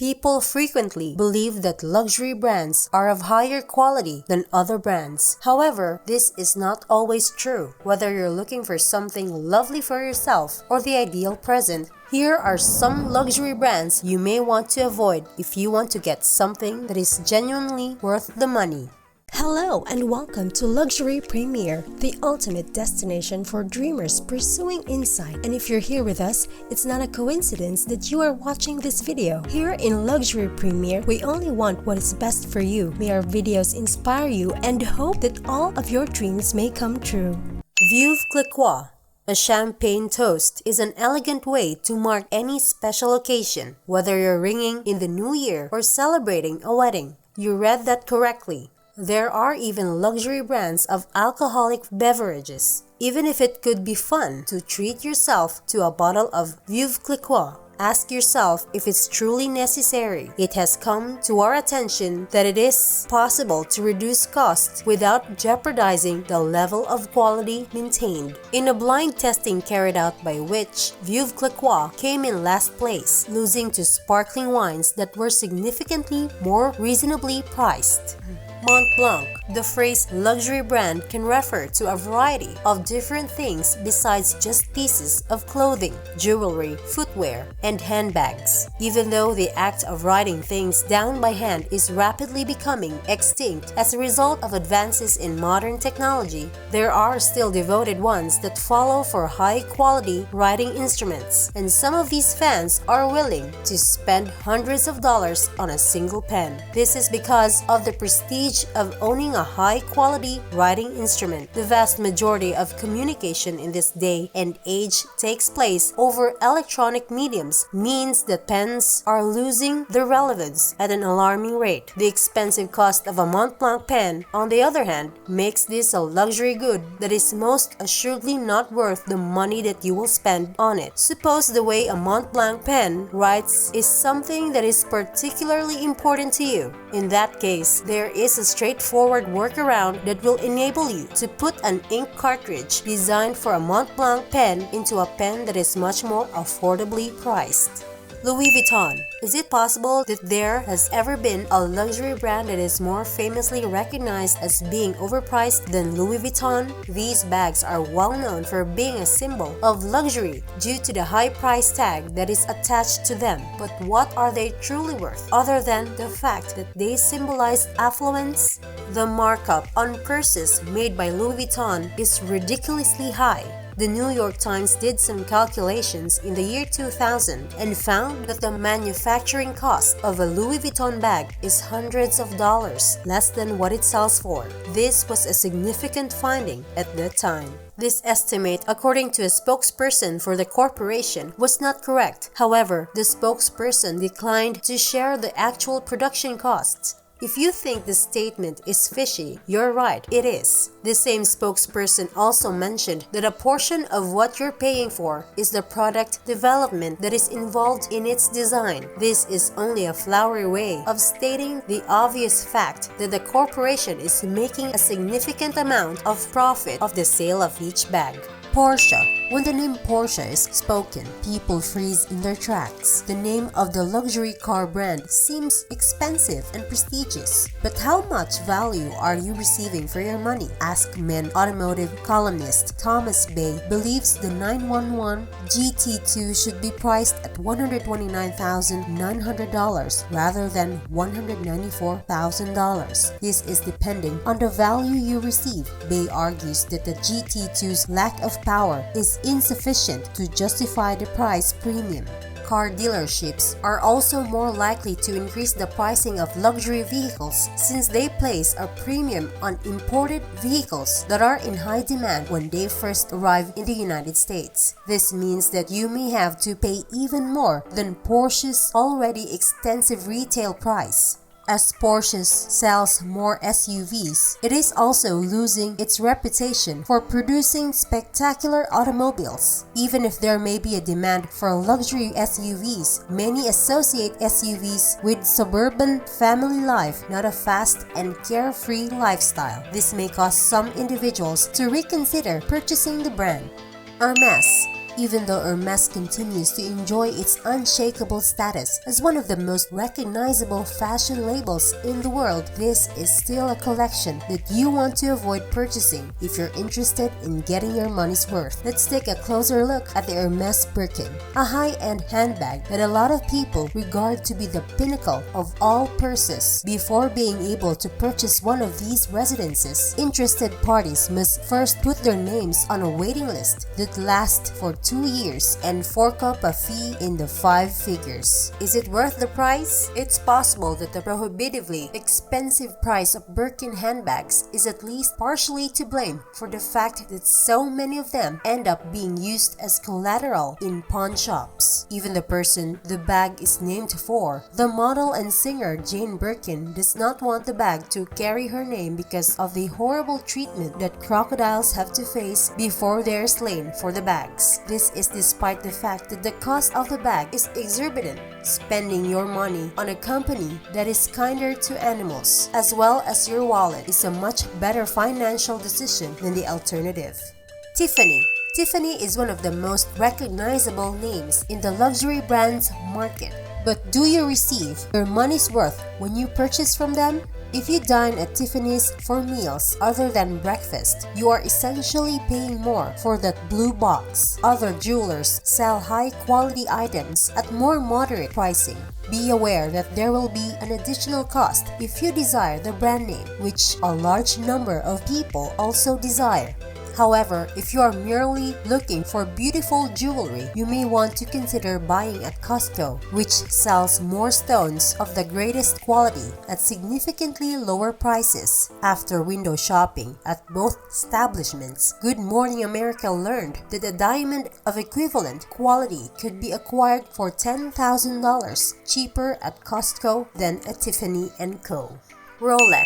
People frequently believe that luxury brands are of higher quality than other brands. However, this is not always true. Whether you're looking for something lovely for yourself or the ideal present, here are some luxury brands you may want to avoid if you want to get something that is genuinely worth the money. Hello and welcome to Luxury Premier, the ultimate destination for dreamers pursuing insight. And if you're here with us, it's not a coincidence that you are watching this video. Here in Luxury Premier, we only want what is best for you. May our videos inspire you and hope that all of your dreams may come true. Veuve Clicquot. A champagne toast is an elegant way to mark any special occasion, whether you're ringing in the new year or celebrating a wedding. You read that correctly. There are even luxury brands of alcoholic beverages. Even if it could be fun to treat yourself to a bottle of Veuve Clicquot, ask yourself if it's truly necessary. It has come to our attention that it is possible to reduce costs without jeopardizing the level of quality maintained. In a blind testing carried out by which, Veuve Clicquot came in last place, losing to sparkling wines that were significantly more reasonably priced. Montblanc. The phrase luxury brand can refer to a variety of different things besides just pieces of clothing, jewelry, footwear, and handbags. Even though the act of writing things down by hand is rapidly becoming extinct as a result of advances in modern technology, there are still devoted ones that follow for high-quality writing instruments, and some of these fans are willing to spend hundreds of dollars on a single pen. This is because of the prestige of owning a high-quality writing instrument. The vast majority of communication in this day and age takes place over electronic mediums, means that pens are losing their relevance at an alarming rate. The expensive cost of a Montblanc pen, on the other hand, makes this a luxury good that is most assuredly not worth the money that you will spend on it. Suppose the way a Montblanc pen writes is something that is particularly important to you. In that case, there is a straightforward workaround that will enable you to put an ink cartridge designed for a Montblanc pen into a pen that is much more affordably priced. Louis Vuitton. Is it possible that there has ever been a luxury brand that is more famously recognized as being overpriced than Louis Vuitton? These bags are well known for being a symbol of luxury due to the high price tag that is attached to them. But what are they truly worth other than the fact that they symbolize affluence? The markup on purses made by Louis Vuitton is ridiculously high. The New York Times did some calculations in the year 2000 and found that the manufacturing cost of a Louis Vuitton bag is hundreds of dollars, less than what it sells for. This was a significant finding at that time. This estimate, according to a spokesperson for the corporation, was not correct. However, the spokesperson declined to share the actual production costs. If you think the statement is fishy, you're right, it is. The same spokesperson also mentioned that a portion of what you're paying for is the product development that is involved in its design. This is only a flowery way of stating the obvious fact that the corporation is making a significant amount of profit of the sale of each bag. Porsche. When the name Porsche is spoken, people freeze in their tracks. The name of the luxury car brand seems expensive and prestigious. But how much value are you receiving for your money? Ask Men automotive columnist Thomas Bay believes the 911 GT2 should be priced at $129,900 rather than $194,000. This is depending on the value you receive. Bay argues that the GT2's lack of power is insufficient to justify the price premium. Car dealerships are also more likely to increase the pricing of luxury vehicles since they place a premium on imported vehicles that are in high demand when they first arrive in the United States. This means that you may have to pay even more than Porsche's already extensive retail price. As Porsche sells more SUVs, it is also losing its reputation for producing spectacular automobiles. Even if there may be a demand for luxury SUVs, many associate SUVs with suburban family life, not a fast and carefree lifestyle. This may cause some individuals to reconsider purchasing the brand. Hermes. Even though Hermes continues to enjoy its unshakable status as one of the most recognizable fashion labels in the world, this is still a collection that you want to avoid purchasing if you're interested in getting your money's worth. Let's take a closer look at the Hermes Birkin, a high-end handbag that a lot of people regard to be the pinnacle of all purses. Before being able to purchase one of these residences, interested parties must first put their names on a waiting list that lasts for 2 years and fork up a fee in the 5 figures. Is it worth the price? It's possible that the prohibitively expensive price of Birkin handbags is at least partially to blame for the fact that so many of them end up being used as collateral in pawn shops. Even the person the bag is named for, the model and singer Jane Birkin, does not want the bag to carry her name because of the horrible treatment that crocodiles have to face before they're slain for the bags. This is despite the fact that the cost of the bag is exorbitant. Spending your money on a company that is kinder to animals, as well as your wallet, is a much better financial decision than the alternative. Tiffany. Tiffany is one of the most recognizable names in the luxury brands market. But do you receive your money's worth when you purchase from them? If you dine at Tiffany's for meals other than breakfast, you are essentially paying more for that blue box. Other jewelers sell high-quality items at more moderate pricing. Be aware that there will be an additional cost if you desire the brand name, which a large number of people also desire. However, if you are merely looking for beautiful jewelry, you may want to consider buying at Costco, which sells more stones of the greatest quality at significantly lower prices. After window shopping at both establishments, Good Morning America learned that a diamond of equivalent quality could be acquired for $10,000 cheaper at Costco than at Tiffany & Co. Rolex.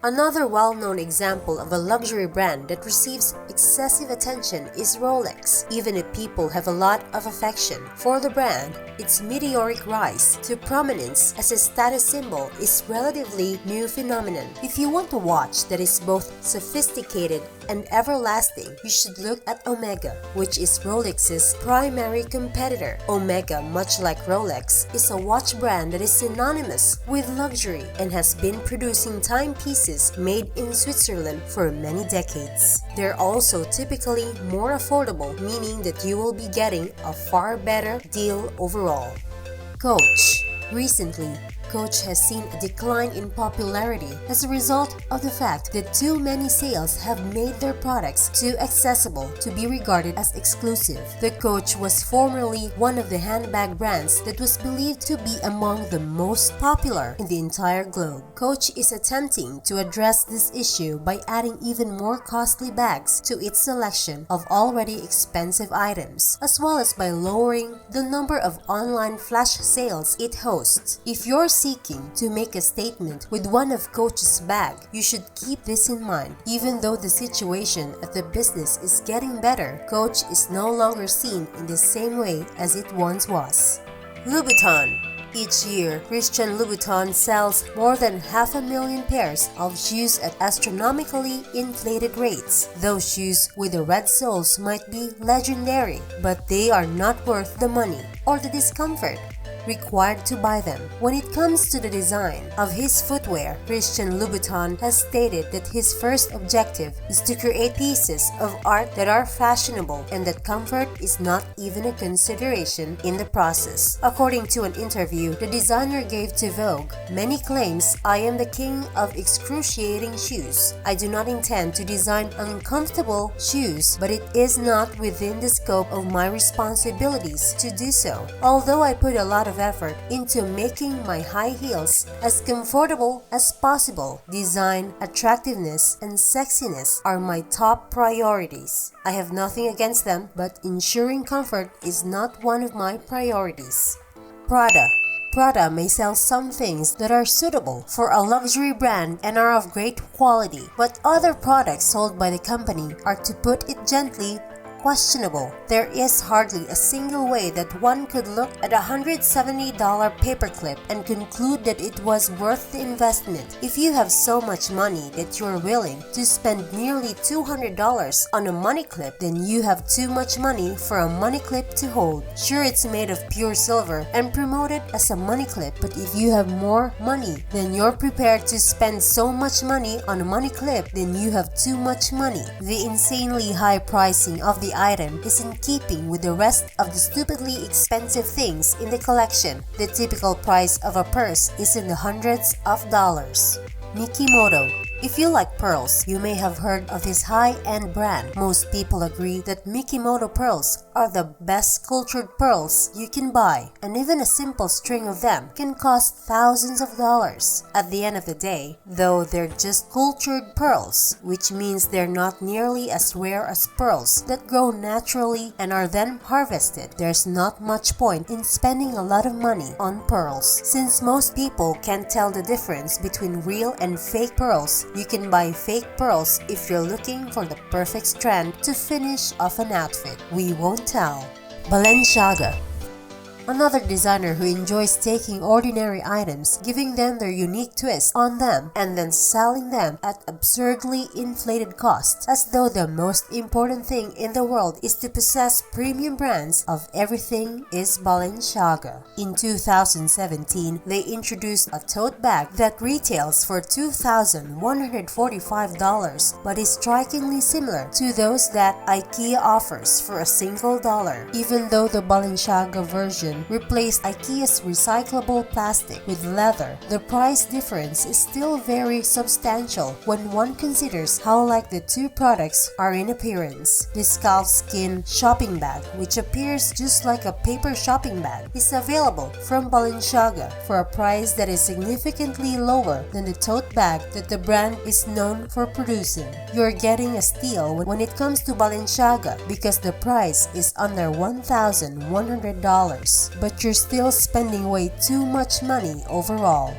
Another well-known example of a luxury brand that receives excessive attention is Rolex. Even if people have a lot of affection for the brand, its meteoric rise to prominence as a status symbol is relatively new phenomenon. If you want a watch that is both sophisticated and everlasting, you should look at Omega, which is Rolex's primary competitor. Omega, much like Rolex, is a watch brand that is synonymous with luxury and has been producing timepieces made in Switzerland for many decades. They're also typically more affordable, meaning that you will be getting a far better deal overall. Coach. Recently, Coach has seen a decline in popularity as a result of the fact that too many sales have made their products too accessible to be regarded as exclusive. The Coach was formerly one of the handbag brands that was believed to be among the most popular in the entire globe. Coach is attempting to address this issue by adding even more costly bags to its selection of already expensive items, as well as by lowering the number of online flash sales it hosts. If you're seeking to make a statement with one of Coach's bag, you should keep this in mind. Even though the situation at the business is getting better, Coach is no longer seen in the same way as it once was. Louboutin. Each year, Christian Louboutin sells more than 500,000 pairs of shoes at astronomically inflated rates. Those shoes with the red soles might be legendary, but they are not worth the money or the discomfort required to buy them. When it comes to the design of his footwear, Christian Louboutin has stated that his first objective is to create pieces of art that are fashionable and that comfort is not even a consideration in the process. According to an interview the designer gave to Vogue, many claims, "I am the king of excruciating shoes. I do not intend to design uncomfortable shoes, but it is not within the scope of my responsibilities to do so. Although I put a lot of effort into making my high heels as comfortable as possible, design, attractiveness, and sexiness are my top priorities. I have nothing against them, but ensuring comfort is not one of my priorities." Prada. Prada may sell some things that are suitable for a luxury brand and are of great quality, but other products sold by the company are, to put it gently, questionable. There is hardly a single way that one could look at a $170 paperclip and conclude that it was worth the investment. If you have so much money that you're willing to spend nearly $200 on a money clip, then you have too much money for a money clip to hold. Sure, it's made of pure silver and promoted as a money clip, but if you have more money than you're prepared to spend so much money on a money clip, then you have too much money. The insanely high pricing of the item is in keeping with the rest of the stupidly expensive things in the collection. The typical price of a purse is in the hundreds of dollars. Mikimoto. If you like pearls, you may have heard of this high-end brand. Most people agree that Mikimoto pearls are the best sculptured pearls you can buy, and even a simple string of them can cost thousands of dollars. At the end of the day, though, they're just sculptured pearls, which means they're not nearly as rare as pearls that grow naturally and are then harvested. There's not much point in spending a lot of money on pearls, since most people can't tell the difference between real and fake pearls. You can buy fake pearls if you're looking for the perfect strand to finish off an outfit. We won't tell. Balenciaga. Another designer who enjoys taking ordinary items, giving them their unique twist on them, and then selling them at absurdly inflated costs, as though the most important thing in the world is to possess premium brands of everything is Balenciaga. In 2017, they introduced a tote bag that retails for $2,145, but is strikingly similar to those that IKEA offers for a single dollar. Even though the Balenciaga version replaced IKEA's recyclable plastic with leather, the price difference is still very substantial when one considers how like the two products are in appearance. The calfskin shopping bag, which appears just like a paper shopping bag, is available from Balenciaga for a price that is significantly lower than the tote bag that the brand is known for producing. You're getting a steal when it comes to Balenciaga because the price is under $1,100. But you're still spending way too much money overall.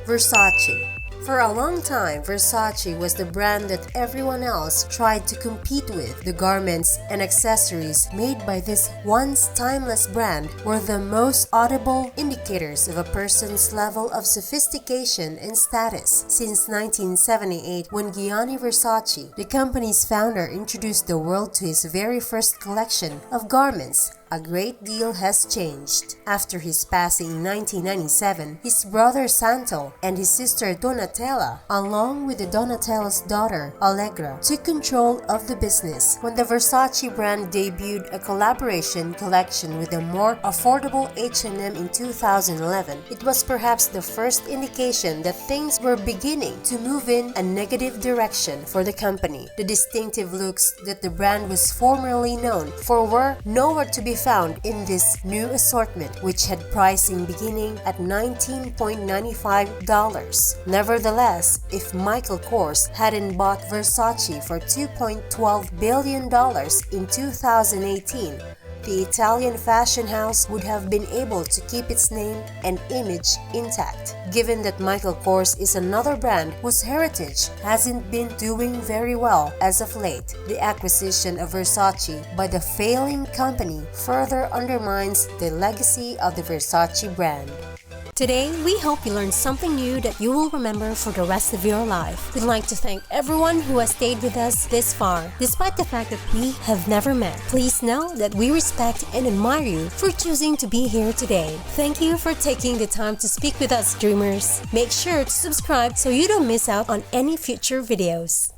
Versace. For a long time, Versace was the brand that everyone else tried to compete with. The garments and accessories made by this once timeless brand were the most audible indicators of a person's level of sophistication and status. Since 1978, when Gianni Versace, the company's founder, introduced the world to his very first collection of garments, a great deal has changed. After his passing in 1997, his brother Santo and his sister Donatella, along with the Donatella's daughter Allegra, took control of the business. When the Versace brand debuted a collaboration collection with a more affordable H&M in 2011, it was perhaps the first indication that things were beginning to move in a negative direction for the company. The distinctive looks that the brand was formerly known for were nowhere to be found in this new assortment, which had pricing beginning at $19.95. Nevertheless, if Michael Kors hadn't bought Versace for $2.12 billion in 2018, the Italian fashion house would have been able to keep its name and image intact, given that Michael Kors is another brand whose heritage hasn't been doing very well as of late. The acquisition of Versace by the failing company further undermines the legacy of the Versace brand. Today, we hope you learned something new that you will remember for the rest of your life. We'd like to thank everyone who has stayed with us this far, despite the fact that we have never met. Please know that we respect and admire you for choosing to be here today. Thank you for taking the time to speak with us, dreamers. Make sure to subscribe so you don't miss out on any future videos.